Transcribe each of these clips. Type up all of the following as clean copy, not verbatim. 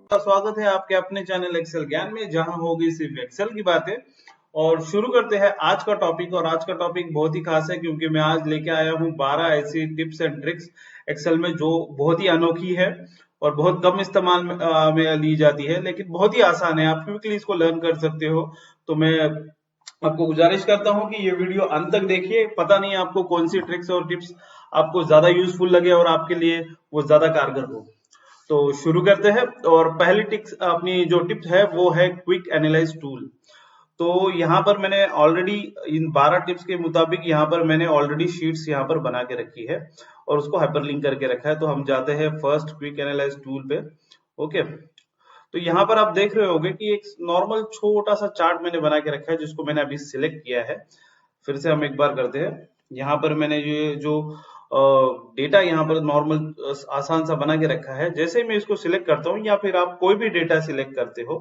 का स्वागत है आपके अपने चैनल एक्सेल ज्ञान में, जहां होगी सिर्फ एक्सेल की बातें। और शुरू करते हैं आज का टॉपिक। और आज का टॉपिक बहुत ही खास है क्योंकि मैं आज लेके आया हूं 12 ऐसी टिप्स एंड ट्रिक्स एक्सेल में जो बहुत ही अनोखी है और बहुत कम इस्तेमाल में ली जाती है, लेकिन बहुत ही आसान है। आप क्विकली इसको लर्न कर सकते हो। तो मैं आपको गुजारिश करता हूं कि ये वीडियो अंत तक देखिए। पता नहीं आपको कौन सी ट्रिक्स और टिप्स आपको ज्यादा यूजफुल लगे और आपके लिए वो ज्यादा कारगर हो। तो शुरू करते हैं। और पहली टिप्स, अपनी जो टिप्स है वो है क्विक एनालाइज टूल। तो यहाँ पर मैंने ऑलरेडी इन 12 टिप्स के मुताबिक यहाँ पर मैंने ऑलरेडी शीट्स यहाँ पर बना के रखी है और उसको हाइपरलिंक करके रखा है। तो हम जाते हैं फर्स्ट क्विक एनालाइज टूल पे। ओके, तो यहाँ पर आप देख रहे होंगे कि एक नॉर्मल छोटा सा चार्ट मैंने बना के रखा है जिसको मैंने अभी सिलेक्ट किया है। फिर से हम एक बार करते हैं। यहाँ पर मैंने ये जो डेटा यहाँ पर नॉर्मल आसान सा बना के रखा है। जैसे ही मैं इसको सिलेक्ट करता हूँ या फिर आप कोई भी डेटा सिलेक्ट करते हो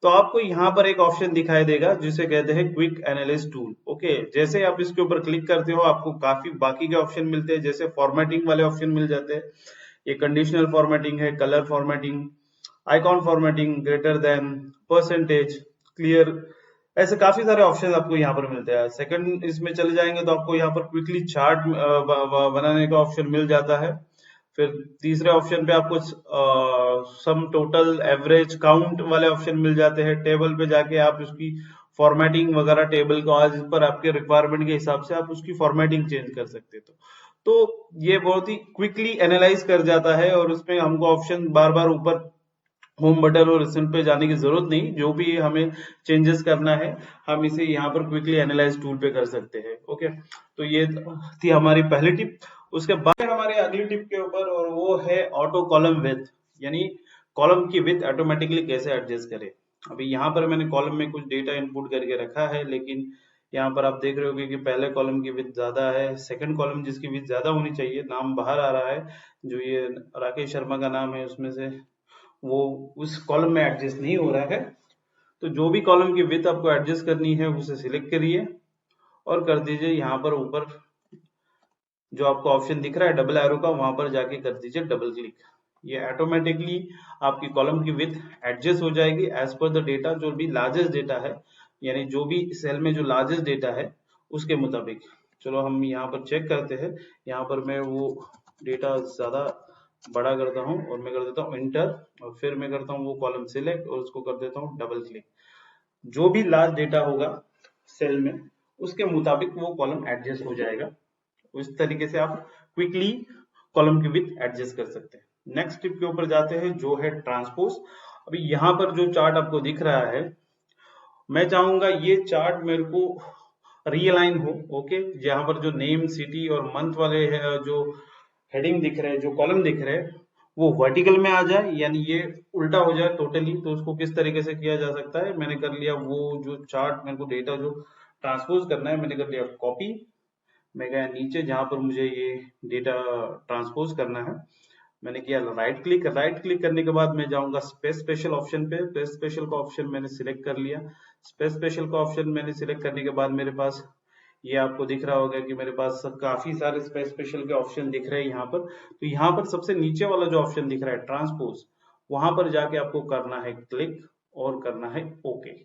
तो आपको यहाँ पर एक ऑप्शन दिखाई देगा जिसे कहते हैं क्विक एनालिस्ट टूल। ओके, जैसे आप इसके ऊपर क्लिक करते हो आपको काफी बाकी के ऑप्शन मिलते हैं, जैसे फॉर्मेटिंग वाले ऑप्शन मिल जाते हैं। ये कंडीशनल फॉर्मेटिंग है, colour formatting, icon formatting, greater than, percentage, clear, ऐसे काफी सारे ऑप्शन आपको यहाँ पर मिलते हैं। सेकंड इसमें चले जाएंगे तो आपको यहाँ पर क्विकली चार्ट बनाने का ऑप्शन मिल जाता है। फिर तीसरे ऑप्शन पे आपको सम, टोटल, एवरेज, काउंट वाले ऑप्शन मिल जाते हैं। टेबल पे जाके आप उसकी फॉर्मेटिंग वगैरह टेबल को आज पर आपके रिक्वायरमेंट के हिसाब से आप उसकी फॉर्मेटिंग चेंज कर सकते हो। तो ये बहुत ही क्विकली एनालाइज कर जाता है और उसमें हमको ऑप्शन बार बार ऊपर होम बटन और रिसेंट पे जाने की जरूरत नहीं। जो भी हमें चेंजेस करना है हम इसे यहाँ पर क्विकली एनालाइज टूल पे कर सकते हैं। ओके, तो ये थी हमारी पहली टिप। उसके बाद हमारे अगली टिप के ऊपर, और वो है ऑटो कॉलम विथ, यानी कॉलम की विथ ऑटोमेटिकली कैसे एडजस्ट करें। अभी यहाँ पर मैंने कॉलम में कुछ डेटा इनपुट करके रखा है, लेकिन यहाँ पर आप देख रहे होगे कि पहले कॉलम की विथ ज्यादा है, सेकंड कॉलम जिसकी विथ ज्यादा होनी चाहिए, नाम बाहर आ रहा है, जो ये राकेश शर्मा का नाम है उसमें से, वो उस कॉलम में एडजस्ट नहीं हो रहा है। तो जो भी कॉलम की विड्थ आपको एडजस्ट करनी है उसे सिलेक्ट करिए और कर दीजिए यहाँ पर ऊपर जो आपको ऑप्शन दिख रहा है डबल एरो का, वहां पर जाके कर दीजिए डबल क्लिक। ये ऑटोमेटिकली आपकी कॉलम की विड्थ एडजस्ट हो जाएगी एज पर द डेटा, जो भी लार्जेस्ट डेटा है, यानी जो भी सेल में जो लार्जेस्ट डेटा है उसके मुताबिक। चलो हम यहाँ पर चेक करते हैं। यहाँ पर मैं वो डेटा ज्यादा बड़ा करता हूँ और मैं कर देता हूँ इंटर, और फिर मैं करता हूँ वो कॉलम सिलेक्ट और उसको कर देता हूँ डबल क्लिक। जो भी लार्ज डेटा होगा सेल में उसके मुताबिक वो कॉलम एडजस्ट हो जाएगा। उस तरीके से आप क्विकली कॉलम की विड्थ एडजस्ट कर सकते हैं। नेक्स्ट टिप के ऊपर जाते हैं जो है ट्रांसपोज। अभी यहाँ पर जो चार्ट आपको दिख रहा है, मैं चाहूंगा ये चार्ट मेरे को रीअलाइन हो। ओके, यहाँ पर जो नेम, सिटी और मंथ वाले है, जो हेडिंग दिख रहे हैं, जो कॉलम दिख रहे हैं, वो वर्टिकल में आ जाए, यानी ये उल्टा हो जाए टोटली। तो उसको किस तरीके से किया जा सकता है, मैंने कर लिया वो जो चार्ट मेरे को डेटा जो ट्रांसपोज करना है, मैंने कर लिया कॉपी। मैं गया नीचे जहां पर मुझे ये डेटा ट्रांसपोज करना है, मैंने किया राइट क्लिक। राइट क्लिक करने के बाद मैं जाऊंगा स्पेस स्पेशल ऑप्शन पे। स्पेस स्पेशल का ऑप्शन मैंने सिलेक्ट कर लिया। स्पेस स्पेशल का ऑप्शन मैंने सिलेक्ट करने के बाद मेरे पास ये आपको दिख रहा होगा कि मेरे पास काफी सारे स्पेस स्पेशल के ऑप्शन दिख रहे हैं यहाँ पर। तो यहाँ पर सबसे नीचे वाला जो ऑप्शन दिख रहा है ट्रांसपोज, वहां पर जाके आपको करना है क्लिक और करना है ओके।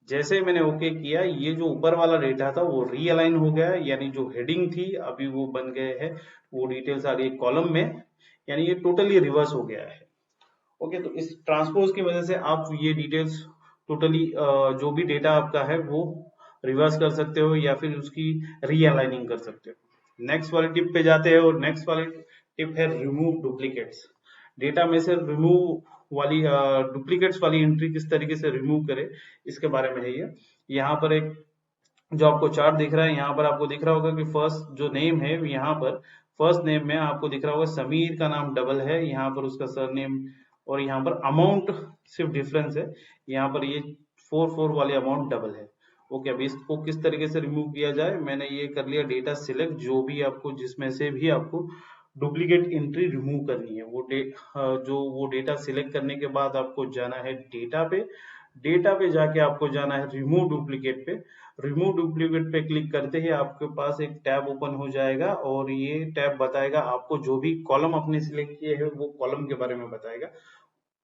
जैसे मैंने ओके किया, ये जो ऊपर वाला डेटा था वो रीअलाइन हो गया, यानी जो हेडिंग थी अभी वो बन गए हैं, वो डिटेल्स आ गई कॉलम में, यानी ये टोटली रिवर्स हो गया है। ओके, तो इस ट्रांसपोज की वजह से आप ये डिटेल्स टोटली जो भी डेटा आपका है वो रिवर्स कर सकते हो या फिर उसकी रीअलाइनिंग कर सकते हो। नेक्स्ट वाली टिप पे जाते हैं और नेक्स्ट वाली टिप है रिमूव डुप्लीकेट्स। डेटा में से रिमूव वाली डुप्लीकेट्स वाली एंट्री किस तरीके से रिमूव करे, इसके बारे में है ये। यहाँ पर एक जो आपको चार्ट दिख रहा है, यहाँ पर आपको दिख रहा होगा कि फर्स्ट जो नेम है, यहाँ पर फर्स्ट नेम में आपको दिख रहा होगा समीर का नाम डबल है, यहाँ पर उसका सरनेम, और यहाँ पर अमाउंट सिर्फ डिफरेंस है, यहाँ पर ये 44 वाले अमाउंट डबल है। ओके, अभी इसको किस तरीके से रिमूव किया जाए, मैंने ये कर लिया डेटा सिलेक्ट, जो भी आपको जिसमें से भी आपको डुप्लीकेट एंट्री रिमूव करनी है वो डेटा सिलेक्ट करने के बाद आपको जाना है डेटा पे। डेटा पे जाके आपको जाना है रिमूव डुप्लीकेट पे। रिमूव डुप्लीकेट पे क्लिक करते ही आपके पास एक टैब ओपन हो जाएगा और ये टैब बताएगा आपको जो भी कॉलम अपने सिलेक्ट किए हैं वो कॉलम के बारे में बताएगा।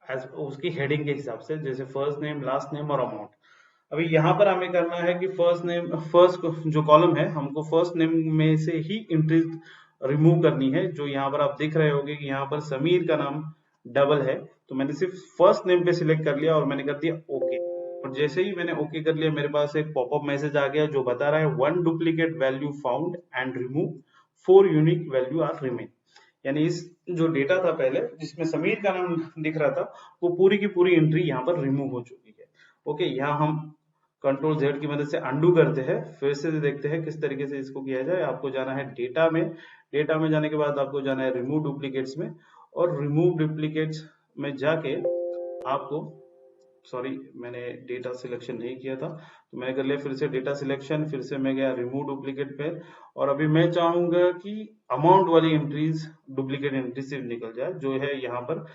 उसकी हेडिंग के हिसाब से, जैसे फर्स्ट नेम, लास्ट नेम और अमाउंट। अभी यहाँ पर हमें करना है कि फर्स्ट जो कॉलम है हमको फर्स्ट नेम में से ही एंट्री रिमूव करनी है। जो यहाँ पर आप देख रहे होंगे कि यहाँ पर समीर का नाम डबल है, तो मैंने सिर्फ फर्स्ट नेम पे सिलेक्ट कर लिया और मैंने कर दिया ओके। और जैसे ही मैंने ओके कर लिया, मेरे पास एक पॉपअप मैसेज आ गया जो बता रहा है 1 duplicate value found and remove, 4 unique value are remain. यानी इस जो डेटा था पहले जिसमें समीर का नाम दिख रहा था, वो पूरी की पूरी एंट्री यहाँ पर रिमूव हो चुकी है। ओके, यहाँ हम कंट्रोल जेड की मदद से अंडू करते हैं, फिर से देखते हैं किस तरीके से इसको किया जाए। आपको जाना है डेटा में, डेटा में जाने के बाद आपको जाना है रिमूव डुप्लीकेट्स में, और रिमूव डुप्लीकेट्स में जाके आपको, सॉरी मैंने डेटा सिलेक्शन नहीं किया था, तो मैंने कर लिया फिर से डेटा सिलेक्शन, फिर से मैं गया रिमूव डुप्लीकेट पे, और अभी मैं चाहूंगा कि अमाउंट वाली एंट्रीज, डुप्लीकेट एंट्री सिर्फ निकल जाए, जो है यहाँ पर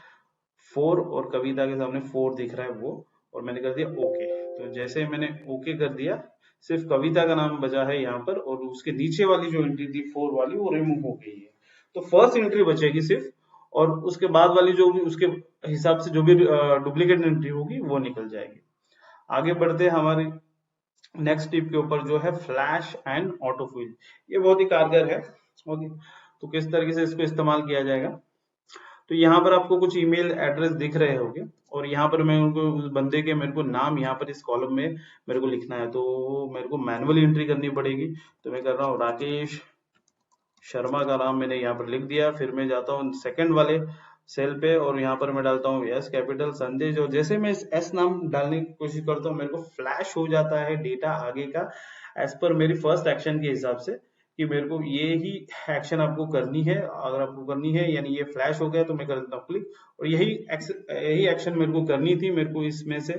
4 और कविता के सामने 4 दिख रहा है वो, और मैंने कर दिया ओके। तो जैसे मैंने ओके कर दिया, सिर्फ कविता का नाम बचा है यहाँ पर, और उसके नीचे वाली जो एंट्री थी 4 वाली वो रिमूव हो गई है। तो फर्स्ट एंट्री बचेगी सिर्फ, और उसके बाद वाली जो भी उसके हिसाब से जो भी डुप्लीकेट एंट्री होगी वो निकल जाएगी। आगे बढ़ते हैं हमारे नेक्स्ट टिप के ऊपर, जो है फ्लैश एंड ऑटोफिल। ये बहुत ही कारगर है। ओके, तो किस तरीके से इसको इस्तेमाल किया जाएगा, तो यहाँ पर आपको कुछ ईमेल एड्रेस दिख रहे होंगे, और यहाँ पर मैं उनको, उस बंदे के मेरे को नाम यहाँ पर इस कॉलम में मेरे को लिखना है, तो मेरे को मैनुअली एंट्री करनी पड़ेगी। तो मैं कर रहा हूँ राकेश शर्मा का नाम मैंने यहाँ पर लिख दिया। फिर मैं जाता हूँ सेकंड वाले सेल पे, और यहाँ पर मैं डालता हूँ एस कैपिटल संदेश, और जैसे मैं एस नाम डालने की कोशिश करता हूँ, मेरे को फ्लैश हो जाता है डेटा आगे का, एज पर मेरी फर्स्ट एक्शन के हिसाब से, कि मेरे को ये ही एक्शन आपको करनी है। अगर आपको करनी है, यानी ये फ्लैश हो गया तो मैं कर देता हूँ क्लिक, और यही एक्शन मेरे को करनी थी। मेरे को इसमें से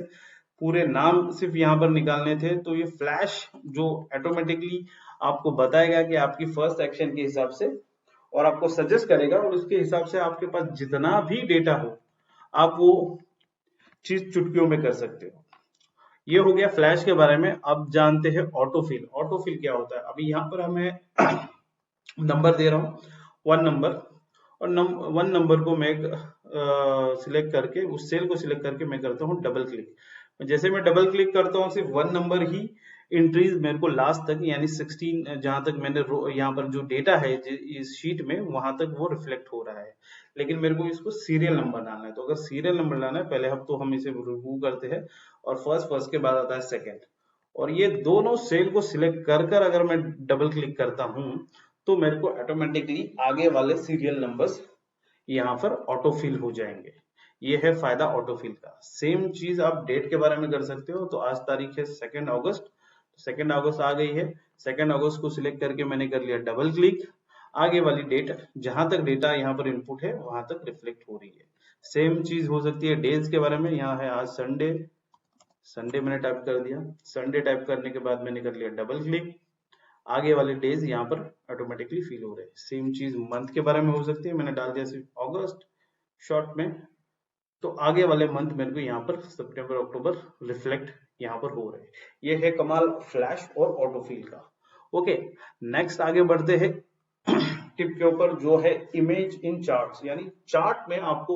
पूरे नाम सिर्फ यहाँ पर निकालने थे, तो ये फ्लैश जो ऑटोमेटिकली आपको बताएगा कि आपकी फर्स्ट एक्शन के हिसाब से, और आपको सजेस्ट करेगा, और उसके हिसाब से आपके पास जितना भी डेटा हो आप वो चीज चुटकियों में कर सकते हो। ये हो गया फ्लैश के बारे में। अब जानते हैं ऑटोफिल। ऑटोफिल क्या होता है। अभी यहाँ पर हमें नंबर दे रहा हूँ 1 नंबर, और 1 नंबर को मैं सिलेक्ट करके, उस सेल को सिलेक्ट करके मैं करता हूँ डबल क्लिक। जैसे मैं डबल क्लिक करता हूँ, सिर्फ 1 नंबर ही एंट्रीज मेरे को लास्ट तक, यानी 16 जहां तक मैंने यहाँ पर जो डेटा है इस शीट में, वहां तक वो रिफ्लेक्ट हो रहा है। लेकिन मेरे को इसको सीरियल नंबर डालना है, तो अगर सीरियल नंबर डालना है, पहले हम इसे रिमूव करते हैं, और फर्स्ट के बाद आता है सेकंड, और ये दोनों सेल को सिलेक्ट कर कर अगर मैं डबल क्लिक करता हूं, तो मेरे को ऑटोमेटिकली आगे वाले सीरियल नंबर्स यहाँ पर ऑटोफिल हो जाएंगे। ये है फायदा ऑटोफिल का। सेम चीज आप डेट के बारे में कर सकते हो। तो आज तारीख है 2 अगस्त, 2 अगस्त आ गई है, 2 अगस्त को सिलेक्ट करके मैंने कर लिया डबल क्लिक, आगे वाली डेट जहां तक डेटा यहाँ पर इनपुट है वहां तक रिफ्लेक्ट हो रही है। सेम चीज हो सकती है डेज के बारे में। यहाँ है आज संडे, संडे मैंने टाइप कर दिया, संडे टाइप करने के बाद मैंने कर लिया डबल क्लिक, आगे वाले डेज यहाँ पर ऑटोमेटिकली फिल हो रहे हैं। सेम चीज मंथ के बारे में हो सकती है, मैंने डाल दिया सिर्फ अगस्त शॉर्ट में, तो आगे वाले मंथ मेरे को यहाँ पर सितंबर अक्टूबर रिफ्लेक्ट यहाँ पर हो रहे हैं। ये है कमाल फ्लैश और ऑटोफिल का। ओके, नेक्स्ट आगे बढ़ते हैं टिप के ऊपर, जो है इमेज इन चार्ट्स। यानी चार्ट में आपको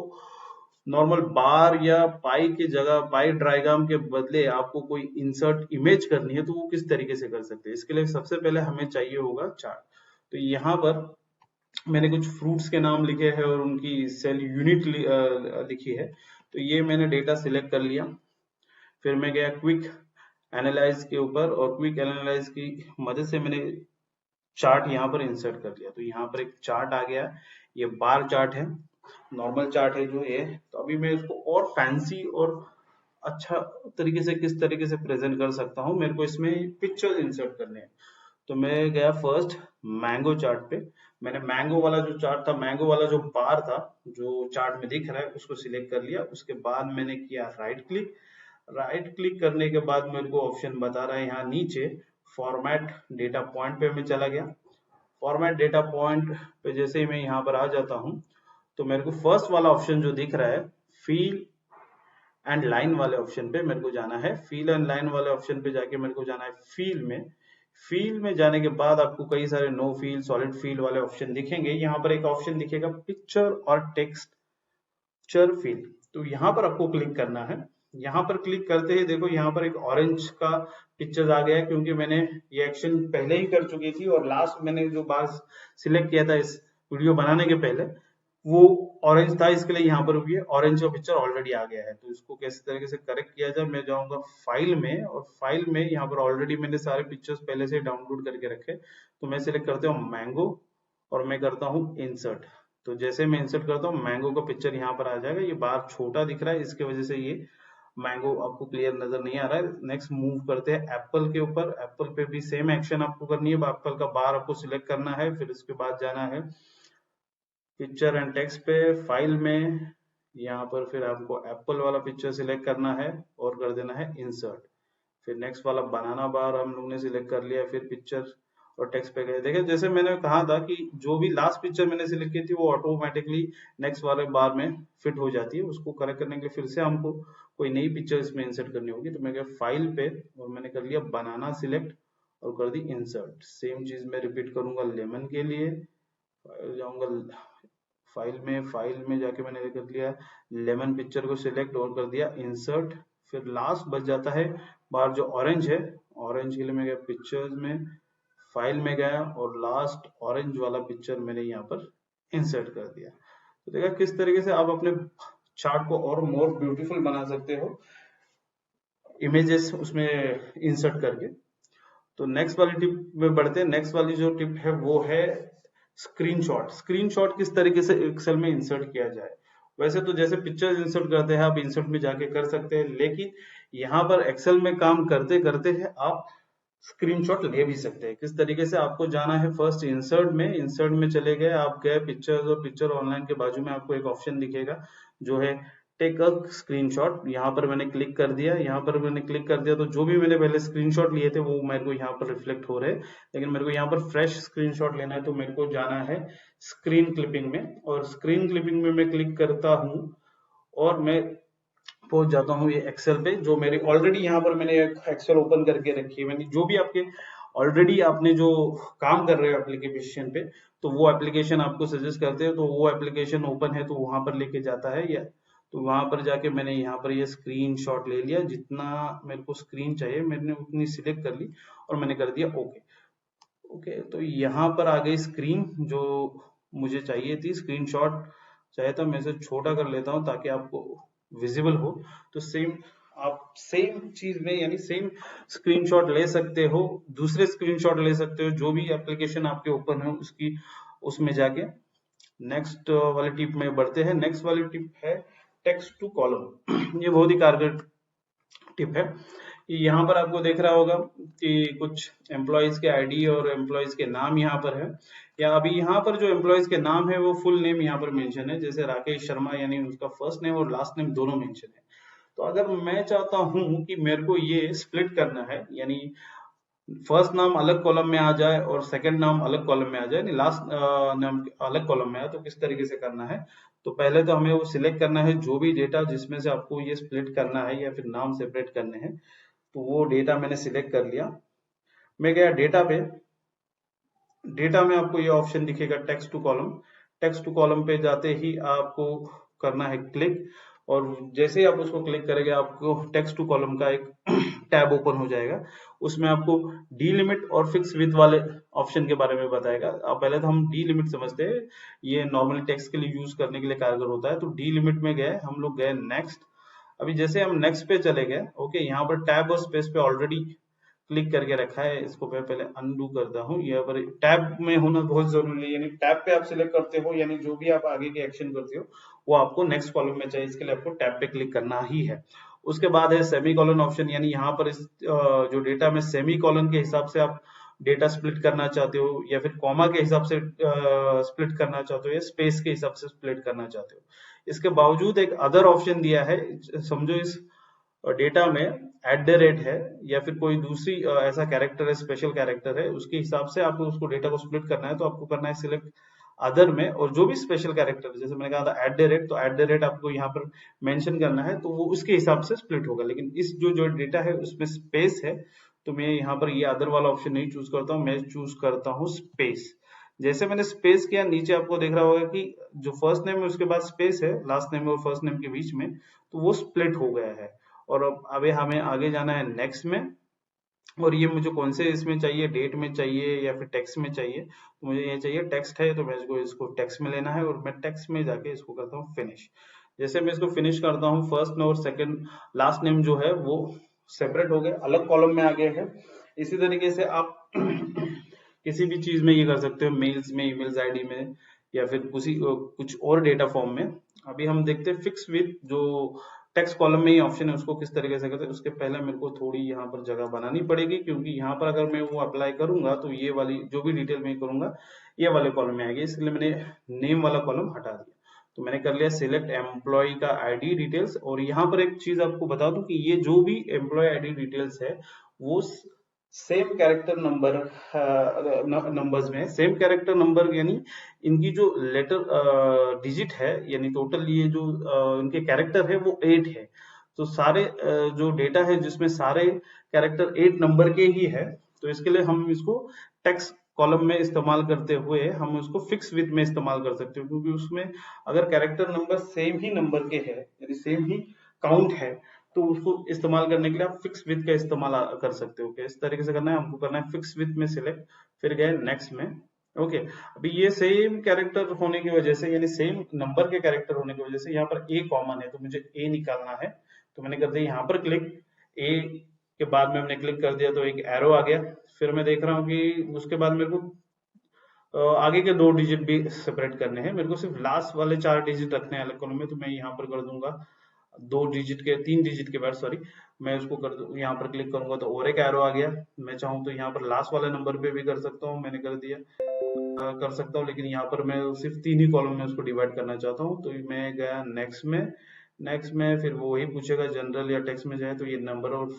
नॉर्मल बार या पाई की जगह, पाई डायग्राम के बदले आपको कोई इंसर्ट इमेज करनी है, तो वो किस तरीके से कर सकते हैं। इसके लिए सबसे पहले हमें चाहिए होगा चार्ट। तो यहाँ पर मैंने कुछ फ्रूट्स के नाम लिखे हैं और उनकी सेल यूनिट लिखी है। तो ये मैंने डेटा सिलेक्ट कर लिया, फिर मैं गया क्विक एनालाइज के ऊपर, और क्विक एनालाइज की मदद से मैंने चार्ट यहाँ पर इंसर्ट कर लिया। तो यहाँ पर एक चार्ट आ गया, ये बार चार्ट है, नॉर्मल चार्ट है जो ये। तो अभी मैं इसको और फैंसी और अच्छा तरीके से किस तरीके से प्रेजेंट कर सकता हूँ, मेरे को इसमें पिक्चर इंसर्ट करने हैं। तो मैं गया फर्स्ट मैंगो चार्ट पे, मैंने मैंगो वाला जो चार्ट था, मैंगो वाला जो बार था जो चार्ट में दिख रहा है, उसको सिलेक्ट कर लिया। उसके बाद मैंने किया राइट क्लिक, राइट क्लिक करने के बाद मेरे को ऑप्शन बता रहा है यहाँ नीचे फॉर्मेट डेटा पॉइंट पे मैं चला गया। फॉर्मेट डेटा पॉइंट पे जैसे ही मैं यहाँ पर आ जाता हूँ, तो मेरे को फर्स्ट वाला ऑप्शन जो दिख रहा है फील एंड लाइन वाले ऑप्शन पे मेरे को जाना है। फील एंड लाइन वाले ऑप्शन पे जाके मेरे को जाना है फील में। फील में जाने के बाद आपको कई सारे नो फील, सॉलिड फील वाले ऑप्शन दिखेंगे। यहाँ पर एक ऑप्शन दिखेगा पिक्चर और टेक्सचर फील, तो यहाँ पर आपको क्लिक करना है। यहाँ पर क्लिक करते ही देखो यहाँ पर एक ऑरेंज का पिक्चर आ गया है, क्योंकि मैंने ये एक्शन पहले ही कर चुकी थी और लास्ट मैंने जो बार सिलेक्ट किया था इस वीडियो बनाने के पहले वो ऑरेंज था, इसके लिए यहाँ पर भी ऑरेंज का पिक्चर ऑलरेडी आ गया है। तो इसको कैसे तरीके से करेक्ट किया जाए, मैं जाऊंगा फाइल में और फाइल में यहाँ पर ऑलरेडी मैंने सारे पिक्चर्स पहले से डाउनलोड करके रखे। तो मैं सिलेक्ट करता हूँ मैंगो और मैं करता हूँ इंसर्ट। तो जैसे मैं इंसर्ट करता हूँ मैंगो का पिक्चर यहाँ पर आ जाएगा। ये बार छोटा दिख रहा है, इसके वजह से ये मैंगो आपको क्लियर नजर नहीं आ रहा है। नेक्स्ट मूव करते हैं एप्पल के ऊपर। एप्पल पे भी सेम एक्शन आपको करनी है। एप्पल का बार आपको सिलेक्ट करना है, फिर इसके बाद जाना है पिक्चर एंड टेक्स्ट पे, फाइल में यहाँ पर फिर आपको एप्पल वाला पिक्चर सिलेक्ट करना है और कर देना है इंसर्ट। फिर नेक्स्ट वाला बनाना बार हम लोग ने सिलेक्ट कर लिया, फिर पिक्चर और टेक्स्ट पे गए। देखिए जैसे मैंने कहा था कि जो भी लास्ट पिक्चर मैंने सिलेक्ट की थी वो ऑटोमेटिकली नेक्स्ट वाले बार में फिट हो जाती है। उसको करेक्ट करने के लिए फिर से हमको कोई नई पिक्चर इसमें इंसर्ट करनी होगी। तो मैं गया फाइल पे और मैंने कर लिया बनाना सिलेक्ट और कर दी इंसर्ट। सेम चीज मैं रिपीट करूंगा लेमन के लिए। जाऊंगा फाइल में जाके मैंने कर लिया लेमन पिक्चर को सिलेक्ट और कर दिया इंसर्ट। फिर लास्ट बच जाता है बार जो ऑरेंज है, ऑरेंज के लिए मैं गया पिक्चर्स में, फाइल में गया और लास्ट ऑरेंज वाला पिक्चर मैंने यहाँ पर इंसर्ट कर दिया। तो देखा किस तरीके से आप अपने चार्ट को और मोर ब्यूटीफुल बना सकते हो इमेजेस उसमें इंसर्ट करके। तो नेक्स्ट वाली टिप में बढ़ते हैं। नेक्स्ट वाली जो टिप है वो है स्क्रीनशॉट। स्क्रीनशॉट किस तरीके से एक्सेल में इंसर्ट किया जाए। वैसे तो जैसे पिक्चर्स इंसर्ट करते हैं आप इंसर्ट में जाके कर सकते हैं, लेकिन यहाँ पर एक्सेल में काम करते करते हैं आप स्क्रीनशॉट ले भी सकते हैं। किस तरीके से, आपको जाना है फर्स्ट इंसर्ट में, इंसर्ट में चले गए, आप गए पिक्चर्स और पिक्चर ऑनलाइन के बाजू में आपको एक ऑप्शन दिखेगा जो है टेक अ स्क्रीनशॉट। यहाँ पर मैंने क्लिक कर दिया। यहाँ पर मैंने क्लिक कर दिया तो जो भी मैंने पहले स्क्रीनशॉट लिए थे वो मेरे को यहाँ पर रिफ्लेक्ट हो रहे हैं, लेकिन मेरे को यहाँ पर फ्रेश स्क्रीनशॉट लेना है तो मेरे को जाना है स्क्रीन क्लिपिंग में। और स्क्रीन क्लिपिंग में मैं क्लिक करता हूँ और मैं पहुंच जाता हूँ ये एक्सेल पे, जो मेरी ऑलरेडी यहाँ पर मैंने एक एक्सेल ओपन करके रखी है। मैंने जो भी आपके ऑलरेडी आपने जो काम कर रहे हो एप्लीकेशन पे, तो वो एप्लीकेशन आपको सजेस्ट करते हैं तो वो एप्लीकेशन ओपन है तो वहां पर लेके जाता है। या तो वहां पर जाके मैंने यहाँ पर ये स्क्रीनशॉट ले लिया, जितना मेरे को स्क्रीन चाहिए मैंने उतनी सिलेक्ट कर ली और मैंने कर दिया ओके। ओके, तो यहाँ पर आ गई स्क्रीन जो मुझे चाहिए थी। स्क्रीनशॉट चाहे तो मैं इसे छोटा कर लेता हूँ ताकि आपको विजिबल हो। तो सेम आप सेम चीज में यानी सेम स्क्रीनशॉट ले सकते हो, दूसरे स्क्रीनशॉट ले सकते हो जो भी एप्लीकेशन आपके ओपन है उसकी उसमें जाके। नेक्स्ट वाली टिप में बढ़ते हैं। नेक्स्ट वाली टिप है टेक्स्ट टू कॉलम। ये बहुत ही कारगर टिप है। यहाँ पर आपको देख रहा होगा कि कुछ एम्प्लॉयज के आईडी और एम्प्लॉयज के नाम यहाँ पर है। या अभी यहाँ पर जो एम्प्लॉयज के नाम है वो फुल नेम यहाँ पर मेंशन है, जैसे राकेश शर्मा यानी उसका फर्स्ट नेम और लास्ट नेम दोनों मेंशन है। तो अगर मैं चाहता हूँ कि मेरे को ये स्प्लिट करना है, यानी फर्स्ट नाम अलग कॉलम में आ जाए और सेकंड नाम अलग कॉलम में आ जाए, लास्ट नाम अलग कॉलम में आए, तो किस तरीके से करना है। तो पहले तो हमें वो सिलेक्ट करना है जो भी डेटा जिसमें से आपको ये स्प्लिट करना है या फिर नाम सेपरेट करने हैं। तो वो डेटा मैंने सिलेक्ट कर लिया। मैं गया डेटा पे। डेटा में आपको ये ऑप्शन दिखेगा text to column. Text to column पे जाते ही आपको करना है क्लिक, और जैसे ही आप उसको क्लिक करेंगे आपको टेक्स्ट टू कॉलम का एक टैब ओपन हो जाएगा। उसमें आपको डी लिमिट और फिक्स विथ वाले ऑप्शन के बारे में बताएगा। अब पहले तो हम डी लिमिट समझते हैं, ये नॉर्मल टेक्स्ट के लिए यूज करने के लिए कारगर होता है। तो डी लिमिट में गए हम लोग, गए नेक्स्ट। अभी जैसे हम नेक्स्ट पे चले गए, ओके, यहाँ पर टैब और स्पेस पे ऑलरेडी क्लिक करके रखा है, इसको मैं पहले अनडू करता हूँ। यहाँ पर टैब में होना बहुत जरूरी है, यानी टैब पे आप सिलेक्ट करते हो यानी जो भी आप आगे के एक्शन करते हो वो आपको नेक्स्ट कॉलम में चाहिए, इसके लिए आपको टैब पे क्लिक करना ही है। उसके बाद है सेमी कॉलन ऑप्शन, यानी यहाँ पर इस जो डेटा में सेमी कॉलन के हिसाब से आप डेटा स्प्लिट करना चाहते हो या फिर कॉमा के हिसाब से स्प्लिट करना चाहते हो या स्पेस के हिसाब से स्प्लिट करना चाहते हो। इसके बावजूद एक अदर ऑप्शन दिया है, समझो इस डेटा में @ है या फिर कोई दूसरी ऐसा कैरेक्टर है, स्पेशल कैरेक्टर है, उसके हिसाब से आपको उसको डेटा को स्प्लिट करना है। तो आपको करना है सिलेक्ट अदर में, और जो भी स्पेशल कैरेक्टर है, जैसे मैंने कहा था @ तो @ आपको यहाँ पर मेंशन करना है, तो वो उसके हिसाब से स्प्लिट होगा। लेकिन इस जो डेटा है उसमें स्पेस है, तो मैं यहाँ पर ये अदर वाला ऑप्शन नहीं चूज करता हूँ, मैं चूज करता हूँ स्पेस। जैसे मैंने स्पेस किया, नीचे आपको देख रहा होगा कि जो फर्स्ट नेम है उसके बाद स्पेस है, लास्ट नेम और फर्स्ट नेम के बीच में, तो वो स्प्लिट हो गया है। और अब अभी हमें आगे जाना है नेक्स्ट में, और ये मुझे कौन से इसमें चाहिए, डेट में चाहिए या फिर टेक्स्ट में चाहिए, तो मुझे ये चाहिए टेक्स्ट है, तो मैं इसको टेक्स्ट में लेना है, और मैं टेक्स्ट में जाके इसको करता हूँ फिनिश। जैसे मैं इसको फिनिश करता हूँ, फर्स्ट और सेकंड लास्ट नेम जो है वो सेपरेट हो गए, अलग कॉलम में आ गए हैं। इसी तरीके से आप किसी भी चीज में ये कर सकते हो, मेल्स में, ईमेल्स आईडी में, या फिर कुछ और डेटा फॉर्म में। अभी हम देखते हैं फिक्स विथ, जो टेक्स्ट कॉलम में ही ऑप्शन है, उसको किस तरीके से करते हैं। उसके पहले मेरे को थोड़ी यहाँ पर जगह बनानी पड़ेगी, क्योंकि यहाँ पर अगर मैं वो अप्लाई करूंगा तो ये वाली जो भी डिटेल मैं करूंगा ये वाले कॉलम में आएगी, इसलिए मैंने नेम वाला कॉलम हटा दिया। तो मैंने कर लिया सिलेक्ट एम्प्लॉय का आईडी डिटेल्स। और यहाँ पर एक चीज आपको बता दूं कि ये जो भी एम्प्लॉय आईडी डिटेल्स है वो सेम कैरेक्टर नंबर्स में, सेम कैरेक्टर नंबर, यानी इनकी जो लेटर डिजिट है, यानी टोटल ये जो इनके कैरेक्टर है वो 8 है। तो सारे जो डेटा है जिसमें सारे कैरेक्टर 8 नंबर के ही है, तो इसके लिए हम इसको टेक्स्ट कॉलम में इस्तेमाल करते हुए हम उसको फिक्स विथ में इस्तेमाल कर सकते हो, क्योंकि उसमें अगर कैरेक्टर नंबर सेम ही नंबर के है, यानी सेम ही काउंट है, तो उसको इस्तेमाल करने के लिए आप फिक्स विथ का इस्तेमाल कर सकते हो। इस तरीके से करना है, हमको करना है फिक्स विथ में सिलेक्ट, फिर गए नेक्स्ट में। ओके, अभी ये सेम कैरेक्टर होने की वजह से, यानी सेम नंबर के कैरेक्टर होने की वजह से यहाँ पर ए कॉमन है, तो मुझे ए निकालना है। तो मैंने कर दिया यहाँ पर क्लिक, ए के बाद में हमने क्लिक कर दिया तो एक एरो आ गया। फिर मैं देख रहा हूँ कि उसके बाद मेरे को आगे के 2 डिजिट भी सेपरेट करने हैं, मेरे को सिर्फ लास्ट वाले 4 डिजिट रखने हैं अलग कॉलम में, तो मैं यहाँ पर कर दूंगा 3 डिजिट के बाद, सॉरी, मैं उसको कर यहाँ पर क्लिक करूंगा तो और एक एरो आ गया। मैं चाहूँ तो यहाँ पर लास्ट वाले नंबर पे भी कर सकता हूँ, मैंने कर दिया, कर सकता हूँ, लेकिन यहाँ पर मैं सिर्फ 3 ही कॉलम में उसको डिवाइड करना चाहता हूँ। तो मैं गया नेक्स्ट में, नेक्स्ट में फिर वो वही पूछेगा जनरल या टेक्स्ट में जाए, तो ये नंबर और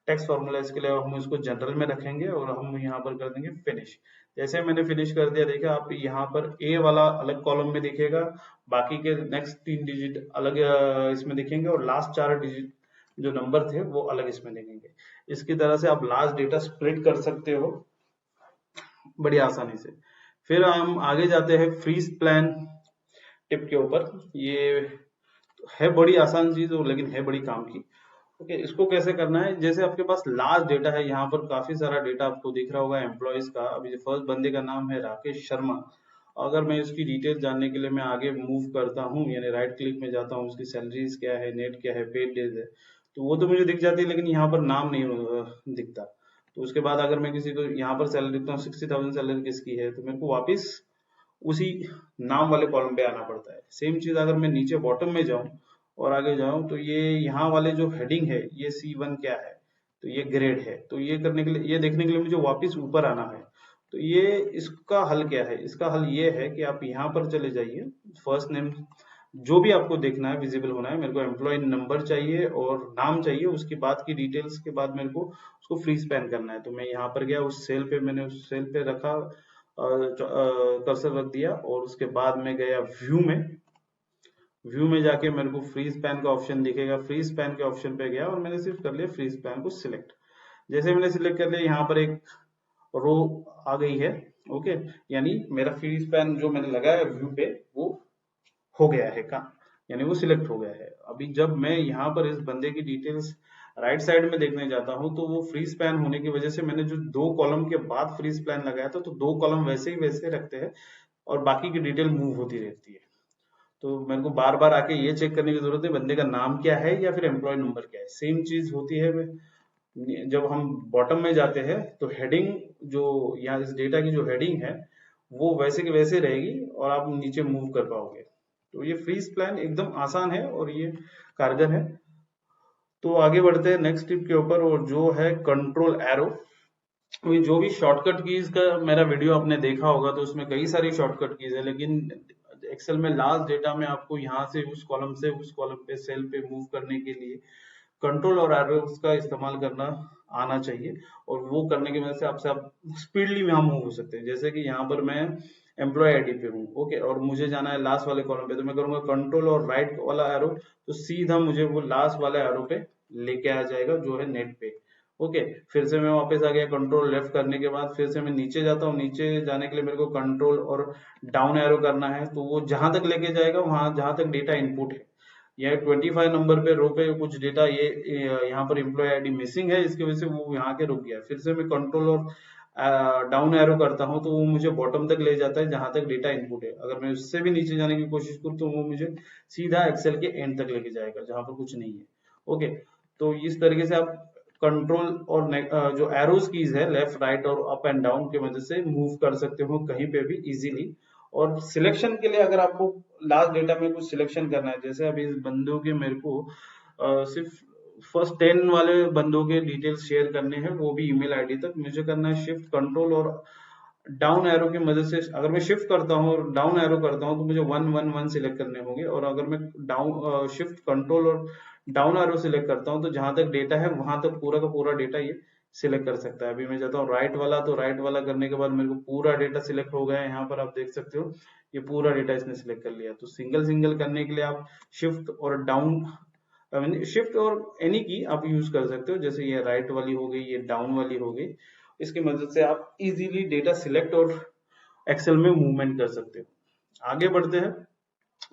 टेक्स्ट फॉर्मूला, इसके लिए हम इसको जनरल में रखेंगे और हम यहाँ पर कर देंगे फिनिश। जैसे मैंने फिनिश कर दिया, देखिए आप यहाँ पर ए वाला अलग कॉलम में दिखेगा, बाकी के नेक्स्ट 3 डिजिट अलग इसमें दिखेंगे, और लास्ट 4 डिजिट जो नंबर थे वो अलग इसमें दिखेंगे। इसकी तरह से आप लास्ट डेटा स्प्लिट कर सकते हो बड़ी आसानी से। फिर हम आगे जाते हैं फ्रीज प्लान टिप के ऊपर। ये है बड़ी आसान चीज, लेकिन है बड़ी काम की। ओके, इसको कैसे करना है, जैसे आपके पास लास्ट डेटा है, यहाँ पर काफी सारा डेटा आपको दिख रहा होगा एम्प्लॉयज का। अभी फर्स्ट बंदे का नाम है राकेश शर्मा। अगर मैं इसकी डिटेल जानने के लिए मैं आगे मूव करता हूँ, यानी राइट क्लिक में जाता हूँ, उसकी सैलरीज क्या है, नेट क्या है, पेड डेज है, तो वो तो मुझे दिख जाती है, लेकिन यहाँ पर नाम नहीं दिखता। तो उसके बाद अगर मैं किसी को यहाँ पर सैलरी देखता हूँ 60,000 सैलरी किसकी है, तो मेरे को वापिस उसी नाम वाले कॉलम पे आना पड़ता है। सेम चीज अगर मैं नीचे बॉटम में जाऊं और आगे जाऊं, तो ये यहाँ वाले जो हेडिंग है, ये C1 क्या है, तो ये ग्रेड है। तो ये करने के लिए, ये देखने के लिए मुझे वापस ऊपर आना है। तो ये इसका हल क्या है, इसका हल ये है कि आप यहाँ पर चले जाइए, फर्स्ट नेम जो भी आपको देखना है, विजिबल होना है, मेरे को एम्प्लॉय नंबर चाहिए और नाम चाहिए, उसके बाद की डिटेल्स के बाद मेरे को उसको फ्री स्पैन करना है। तो मैं यहाँ पर गया, उस सेल पे, मैंने उस सेल पे रखा, कर्सर रख दिया, और उसके बाद में गया व्यू में। व्यू में जाके मेरे को फ्री स्पैन का ऑप्शन दिखेगा, फ्री स्पैन के ऑप्शन पे गया और मैंने सिर्फ कर लिया फ्री स्पैन को सिलेक्ट। जैसे मैंने सिलेक्ट कर लिया, यहाँ पर एक रो आ गई है। ओके, यानी मेरा फ्री स्पैन जो मैंने लगाया व्यू पे वो हो गया है का, यानी वो सिलेक्ट हो गया है। अभी जब मैं यहाँ पर इस बंदे की डिटेल्स राइट साइड में देखने जाता हूँ, तो वो फ्री स्पैन होने की वजह से मैंने जो 2 कॉलम के बाद फ्री स्पैन लगाया था, तो 2 कॉलम वैसे ही वैसे रखते हैं और बाकी की डिटेल मूव होती रहती है। तो मेरे को बार बार आके ये चेक करने की जरूरत है बंदे का नाम क्या है या फिर एम्प्लॉय नंबर क्या है। सेम चीज होती है जब हम बॉटम में जाते हैं, तो हेडिंग जो यहाँ इस डेटा की जो हेडिंग है वो वैसे की वैसे रहेगी और आप नीचे मूव कर पाओगे। तो ये फ्रीज प्लान एकदम आसान है और ये कारगर है। तो आगे बढ़ते हैं नेक्स्ट टिप के ऊपर, और जो है कंट्रोल एरो। जो भी शॉर्टकट कीज का मेरा वीडियो आपने देखा होगा, तो उसमें कई सारी शॉर्टकट कीज है, लेकिन एक्सेल में लास्ट डेटा में आपको यहाँ से उस कॉलम पे सेल पे मूव करने के लिए कंट्रोल और एरोस का इस्तेमाल करना आना चाहिए, और वो करने की वजह से आपसे आप स्पीडली वहां मूव हो सकते हैं। जैसे कि यहाँ पर मैं एम्प्लॉय आईडी पे हूँ, ओके, और मुझे जाना है लास्ट वाले कॉलम पे, तो मैं करूंगा कंट्रोल और राइट वाला एरो, तो सीधा मुझे वो लास्ट वाले एरो पे लेके आ जाएगा जो है नेट पे। ओके, फिर से मैं वापस आ गया, कंट्रोल लेफ्ट करने के बाद फिर से मैं नीचे जाता हूँ। नीचे जाने के लिए मेरे को कंट्रोल और डाउन एरो करना है, तो वो जहां तक लेके जाएगा वहां जहां तक डेटा इनपुट है। यह 25 नंबर पे रो पे कुछ डेटा ये यहाँ पर एम्प्लॉय आईडी मिसिंग है, इसकी वजह से वो यहाँ के रुक गया। फिर से मैं कंट्रोल और डाउन एरो करता हूँ तो वो मुझे बॉटम तक ले जाता है जहां तक डेटा इनपुट है। अगर मैं उससे भी नीचे जाने की कोशिश करूँ तो वो मुझे सीधा एक्सेल के एंड तक लेके जाएगा जहां पर कुछ नहीं है। ओके, तो इस तरीके से आप कंट्रोल और जो एरोज कीज है लेफ्ट राइट और अप एंड डाउन की मदद से मूव कर सकते हो कहीं पे भी इजीली। और सिलेक्शन के लिए अगर आपको लास्ट डेटा में कुछ सिलेक्शन करना है, जैसे अभी इस बंदों के मेरे को सिर्फ फर्स्ट 10 वाले बंदों के डिटेल्स शेयर करने हैं, वो भी ईमेल आईडी तक, मुझे करना है शिफ्ट कंट्रोल और डाउन एरो की मदद से। अगर मैं शिफ्ट करता हूँ और डाउन एरो करता हूँ तो मुझे 1 1 1 सिलेक्ट करने होंगे, और अगर मैं डाउन शिफ्ट कंट्रोल और डाउन एरो सिलेक्ट करता हूँ तो जहां तक डेटा है वहां तक पूरा का पूरा डेटा ये सिलेक्ट कर सकता है। अभी मैं जाता हूँ राइट वाला, तो राइट वाला करने के बाद मेरे को पूरा डेटा सिलेक्ट हो गया है। यहाँ पर आप देख सकते हो ये पूरा डेटा इसने सिलेक्ट कर लिया। तो सिंगल सिंगल करने के लिए आप शिफ्ट और डाउन शिफ्ट और एनी की आप यूज कर सकते हो, जैसे ये राइट वाली हो गई, ये डाउन वाली हो गई। इसकी मदद से आप इजीली डेटा सिलेक्ट और एक्सेल में मूवमेंट कर सकते हो। आगे बढ़ते हैं।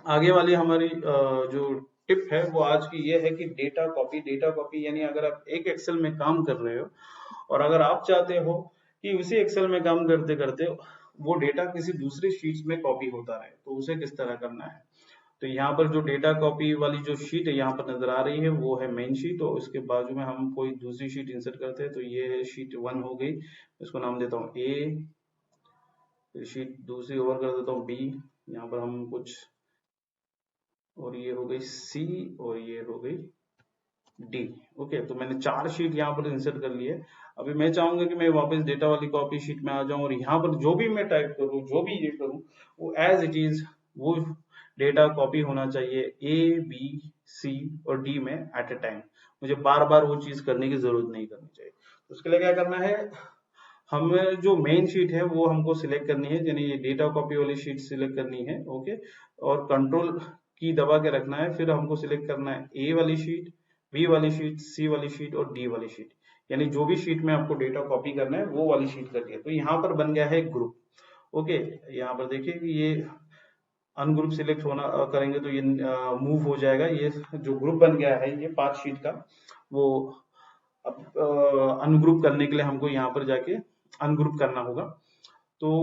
आगे वाली हमारी जो टिप है वो आज की ये है कि डेटा कॉपी। डेटा कॉपी यानी अगर आप एक एक्सेल में काम कर रहे हो और अगर आप चाहते हो कि उसी एक्सेल में काम करते करते वो डेटा किसी दूसरी शीट में कॉपी होता रहे, तो उसे किस तरह करना है। तो यहाँ पर जो डेटा कॉपी वाली जो शीट है यहाँ पर नजर आ रही है वो है मेन शीट, और उसके बाजू में हम कोई दूसरी शीट इंसर्ट करते हैं, तो ये है शीट 1 हो गई। इसको नाम देता हूँ ए, शीट दूसरी और कर देता हूँ बी, यहाँ पर हम कुछ, और ये हो गई सी, और ये हो गई डी। ओके, तो मैंने 4 शीट यहाँ पर इंसर्ट कर लिए। अभी मैं चाहूंगा कि मैं वापस डेटा वाली कॉपी शीट में आ जाऊं और यहाँ पर जो भी मैं टाइप करूं, जो भी ये करूं, वो एज इट इज वो डेटा कॉपी होना चाहिए ए बी सी और डी में एट ए टाइम। मुझे बार बार वो चीज करने की जरूरत नहीं करनी चाहिए। तो उसके लिए क्या करना है, हमें जो मेन शीट है वो हमको सिलेक्ट करनी है, यानी ये डेटा कॉपी वाली शीट सिलेक्ट करनी है। ओके, और कंट्रोल की दबा के रखना है। फिर हमको सिलेक्ट करना है ए वाली शीट, बी वाली शीट, सी वाली शीट और डी वाली शीट, यानी जो भी शीट में आपको डेटा कॉपी करना है वो वाली शीट करनी है। तो यहाँ पर बन गया है ग्रुप। ओके, यहाँ पर देखिए कि ये अनग्रुप सिलेक्ट होना करेंगे तो ये मूव हो जाएगा। ये जो ग्रुप बन गया है ये 5 शीट का, वो अब अनग्रुप करने के लिए हमको यहाँ पर जाके अनग्रुप करना होगा। तो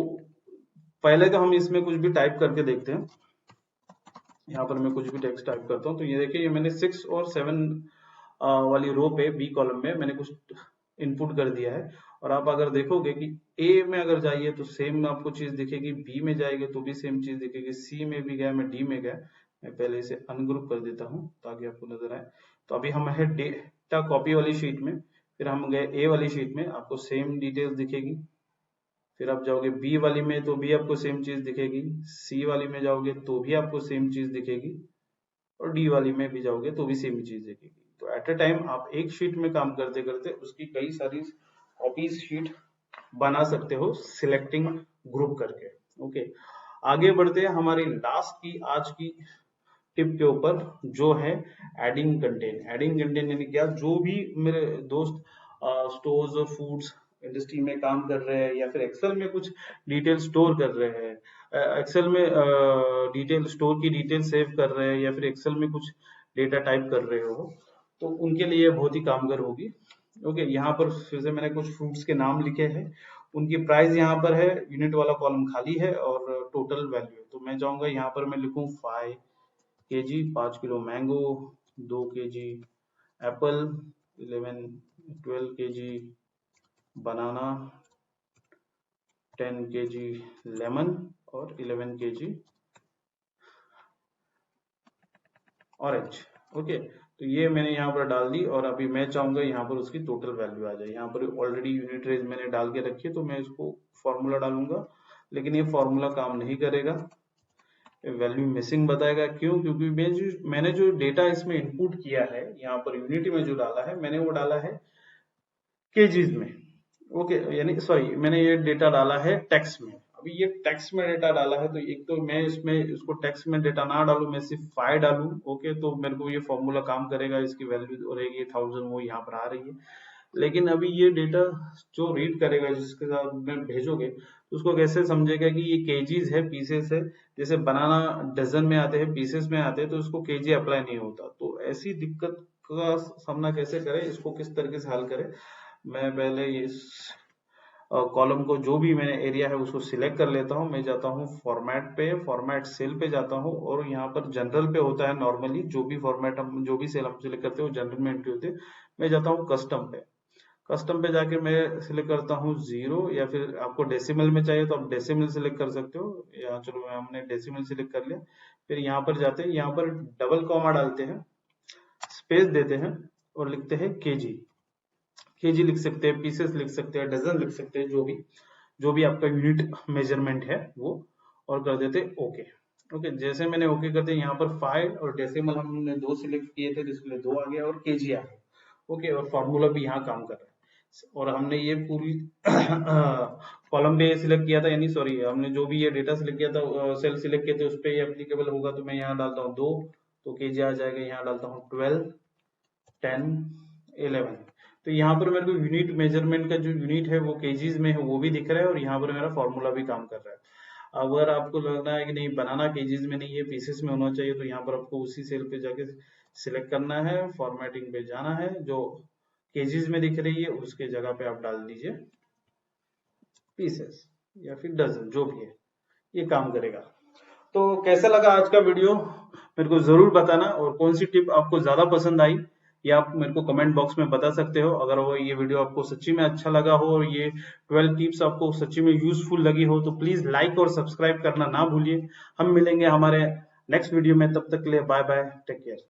पहले तो हम इसमें कुछ भी टाइप करके देखते हैं। यहाँ पर मैं कुछ भी टेक्स्ट टाइप करता हूँ, तो ये देखिए ये मैंने 6 और 7 वाली रो पे बी कॉलम में मैंने कुछ इनपुट कर दिया है। और आप अगर देखोगे कि ए में अगर जाइए तो सेम आपको चीज दिखेगी, बी में जाएंगे तो भी सेम चीज दिखेगी, सी में भी गया, मैं डी में गया। मैं पहले इसे अनग्रुप कर देता हूँ ताकि आपको नजर आए। तो अभी हम है डेटा कॉपी वाली शीट में, फिर हम गए ए वाली शीट में, आपको सेम डिटेल्स दिखेगी। फिर आप जाओगे बी वाली में तो भी आपको सेम चीज दिखेगी, सी वाली में जाओगे तो भी आपको सेम चीज दिखेगी, और डी वाली में भी जाओगे तो भी सेम चीज दिखेगी। तो एट अ टाइम आप एक शीट में काम करते करते उसकी कई सारी कॉपीज शीट बना सकते हो सिलेक्टिंग ग्रुप करके। ओके, आगे बढ़ते हैं हमारी लास्ट की आज की टिप के ऊपर, जो है एडिंग कंटेंट। एडिंग कंटेंट यानी क्या, जो भी मेरे दोस्त स्टोर्स और फूड्स इंडस्ट्री में काम कर रहे हैं या फिर एक्सेल में कुछ डिटेल स्टोर कर रहे हैं, एक्सेल में डिटेल स्टोर की डिटेल सेव कर रहे हैं या फिर एक्सेल में कुछ डेटा टाइप कर रहे हो, तो उनके लिए बहुत ही कामगार होगी। ओके, यहाँ पर फिर से मैंने कुछ फ्रूट्स के नाम लिखे हैं, उनकी प्राइस यहाँ पर है, यूनिट वाला कॉलम खाली है और टोटल वैल्यू है। तो मैं चाहूंगा यहाँ पर मैं लिखूं 5 kg, 5 kilo mango, 2 kg Apple, 12 kg बनाना, 10 kg लेमन और 11 kg ऑरेंज। ओके, तो ये मैंने यहाँ पर डाल दी और अभी मैं चाहूंगा यहाँ पर उसकी टोटल वैल्यू आ जाए। यहाँ पर ऑलरेडी यूनिट रेंज मैंने डाल के रखी है, तो मैं इसको फॉर्मूला डालूंगा, लेकिन ये फॉर्मूला काम नहीं करेगा, वैल्यू मिसिंग बताएगा। क्यों? क्योंकि मैंने जो डेटा इसमें इनपुट किया है, यहाँ पर यूनिट में जो डाला है मैंने वो डाला है केजीज में। ओके, यानी सॉरी, मैंने ये डेटा डाला है टेक्स्ट में। अभी ये टेक्स्ट में डेटा डाला है, तो एक तो मैं इसमें इसको टेक्स्ट में डेटा ना डालूं, मैं सिर्फ 5 डालूं। ओके, तो मेरे को ये फॉर्मूला काम करेगा, इसकी वैल्यू रहेगी 1000, वो यहाँ पर आ रही है। लेकिन अभी ये डेटा जो रीड करेगा, जिसके साथ में भेजोगे, तो उसको कैसे समझेगा कि ये केजीज है, पीसेस है। जैसे बनाना डजन में आते हैं, पीसेस में आते हैं, तो उसको केजी अप्लाई नहीं होता। तो ऐसी दिक्कत का सामना कैसे करें, इसको किस तरीके से हल करें। मैं पहले इस कॉलम को, जो भी मैंने एरिया है उसको सिलेक्ट कर लेता हूँ। मैं जाता हूँ फॉर्मेट पे, फॉर्मेट सेल पे जाता हूँ, और यहाँ पर जनरल पे होता है नॉर्मली, जो भी फॉर्मेट हम, जो भी सेल हम सिलेक्ट करते हैं वो जनरल में एंट्री होती है। मैं जाता हूँ कस्टम पे। कस्टम पे जाके मैं सिलेक्ट करता हूँ 0, या फिर आपको डेसिमल में चाहिए तो आप डेसिमल सिलेक्ट कर सकते हो। यहाँ चलो हमने डेसिमल सिलेक्ट कर लिया। फिर यहाँ पर जाते हैं, यहाँ पर डबल कॉमा डालते हैं, स्पेस देते हैं, और लिखते हैं केजी। केजी लिख सकते हैं, पीसेस लिख सकते हैं, डजन लिख सकते हैं, जो भी आपका यूनिट मेजरमेंट है वो, और कर देते ओके। ओके, जैसे मैंने ओके कर दिया, यहाँ पर 5 और डेसिमल हमने 2 सिलेक्ट किए थे, इसलिए 2 आ गया और केजी आ गया। ओके, और फॉर्मूला भी यहाँ काम कर रहा है। और हमने ये पूरी कॉलम पे सिलेक्ट किया था, यानी सॉरी, हमने जो भी ये डेटा सिलेक्ट किया था, सेल सिलेक्ट किए थे, उस पर एप्लीकेबल होगा। तो मैं यहाँ डालता हूँ 2, तो केजी आ जाएगा। यहाँ डालता हूँ 12, 10, 11। तो यहाँ पर मेरे को यूनिट मेजरमेंट का जो यूनिट है वो केजीज में है, वो भी दिख रहा है, और यहाँ पर मेरा फॉर्मूला भी काम कर रहा है। अगर आपको लगना है कि नहीं, बनाना केजीज में नहीं है, पीसेस में होना चाहिए, तो यहाँ पर आपको उसी सेल पे जाके सिलेक्ट करना है, फॉर्मेटिंग पे जाना है, जो केजीज में दिख रही है उसके जगह पे आप डाल दीजिए पीसेस या फिर डजन, जो भी है, ये काम करेगा। तो कैसा लगा आज का वीडियो, मेरे को जरूर बताना, और कौन सी टिप आपको ज्यादा पसंद आई, ये आप मेरे को कमेंट बॉक्स में बता सकते हो। अगर वो ये वीडियो आपको सच्ची में अच्छा लगा हो, और ये 12 टिप्स आपको सच्ची में यूजफुल लगी हो, तो प्लीज लाइक और सब्सक्राइब करना ना भूलिए। हम मिलेंगे हमारे नेक्स्ट वीडियो में, तब तक के लिए बाय बाय, टेक केयर।